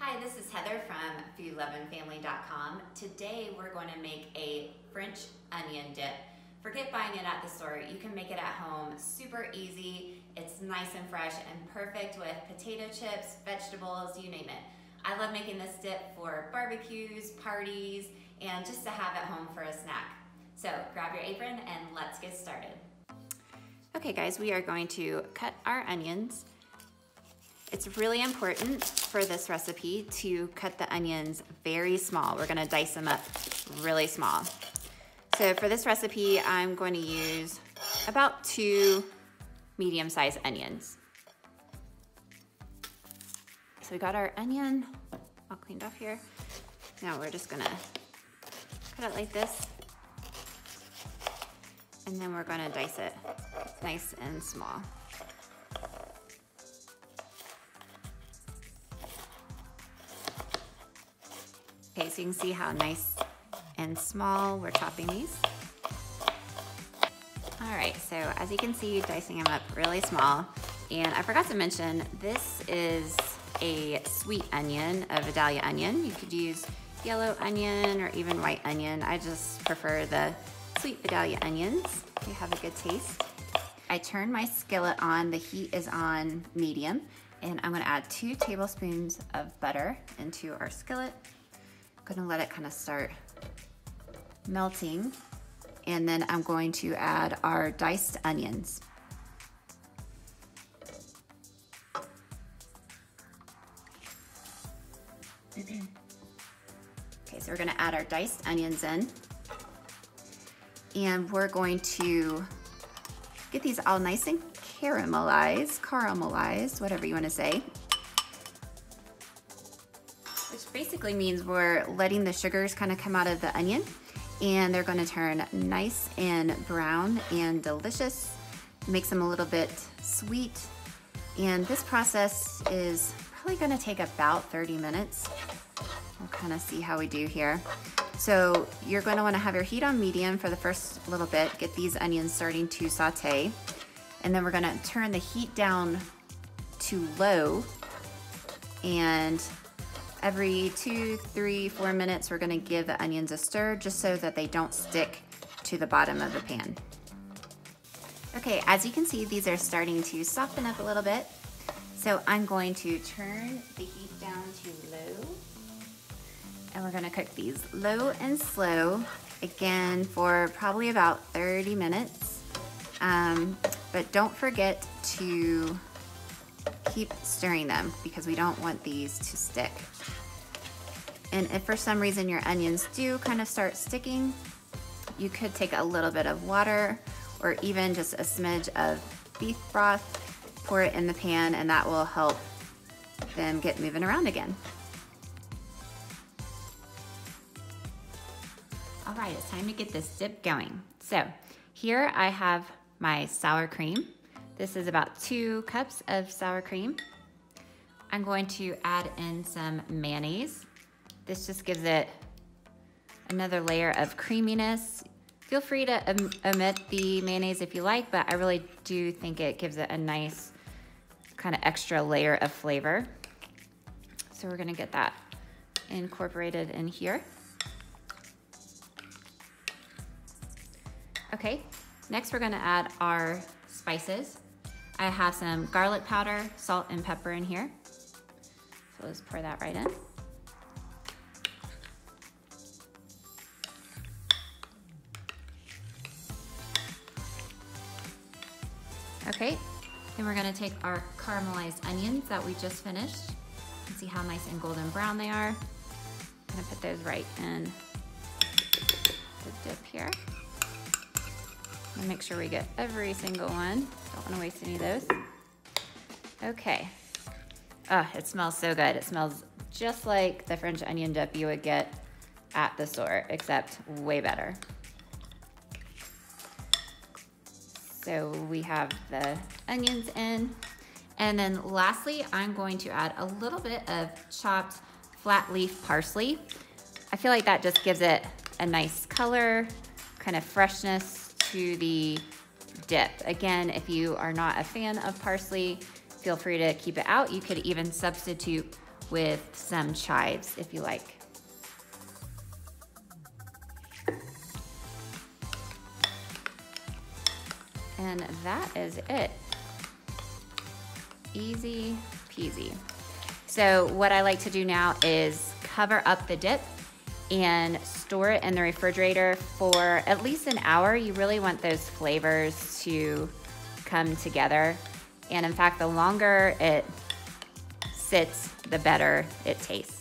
Hi, this is Heather from foodloveandfamily.com. Today we're going to make a French onion dip. Forget buying it at the store. You can make it at home. Super easy. It's nice and fresh and perfect with potato chips, vegetables, you name it. I love making this dip for barbecues, parties, and just to have at home for a snack. So grab your apron and let's get started. Okay guys, we are going to cut our onions. It's really important for this recipe to cut the onions very small. We're gonna dice them up really small. So for this recipe, I'm going to use about 2 medium-sized onions. So we got our onion all cleaned off here. Now we're just gonna cut it like this. And then we're gonna dice it nice and small. Okay, so you can see how nice and small we're chopping these. All right, so as you can see, dicing them up really small. And I forgot to mention, this is a sweet onion, a Vidalia onion. You could use yellow onion or even white onion. I just prefer the sweet Vidalia onions. They have a good taste. I turned my skillet on, the heat is on medium, and I'm gonna add 2 tablespoons of butter into our skillet. Gonna let it kind of start melting, and then I'm going to add our diced onions. Okay, so we're gonna add our diced onions in, and we're going to get these all nice and caramelized, whatever you want to say. Which basically means we're letting the sugars kind of come out of the onion, and they're going to turn nice and brown and delicious. Makes them a little bit sweet, and this process is probably going to take about 30 minutes. We'll kind of see how we do here. So you're going to want to have your heat on medium for the first little bit, get these onions starting to saute, and then we're going to turn the heat down to low, and every 2, 3, 4 minutes, we're gonna give the onions a stir just so that they don't stick to the bottom of the pan. Okay, as you can see, these are starting to soften up a little bit. So I'm going to turn the heat down to low. And we're gonna cook these low and slow, again, for probably about 30 minutes. But don't forget to keep stirring them because we don't want these to stick. And if for some reason your onions do kind of start sticking, you could take a little bit of water or even just a smidge of beef broth, pour it in the pan, and that will help them get moving around again. All right, it's time to get this dip going. So here I have my sour cream. This is about 2 cups of sour cream. I'm going to add in some mayonnaise. This just gives it another layer of creaminess. Feel free to omit the mayonnaise if you like, but I really do think it gives it a nice kind of extra layer of flavor. So we're gonna get that incorporated in here. Okay, next we're gonna add our spices. I have some garlic powder, salt, and pepper in here. So let's pour that right in. Okay, then we're gonna take our caramelized onions that we just finished and see how nice and golden brown they are. I'm gonna put those right in the dip here. And make sure we get every single one. Don't wanna waste any of those. Okay. Oh, it smells so good. It smells just like the French onion dip you would get at the store, except way better. So we have the onions in. And then lastly, I'm going to add a little bit of chopped flat leaf parsley. I feel like that just gives it a nice color, kind of freshness to the dip. Again, if you are not a fan of parsley, feel free to keep it out. You could even substitute with some chives if you like. And that is it. Easy peasy. So what I like to do now is cover up the dip and store it in the refrigerator for at least an hour. You really want those flavors to come together. And in fact, the longer it sits, the better it tastes.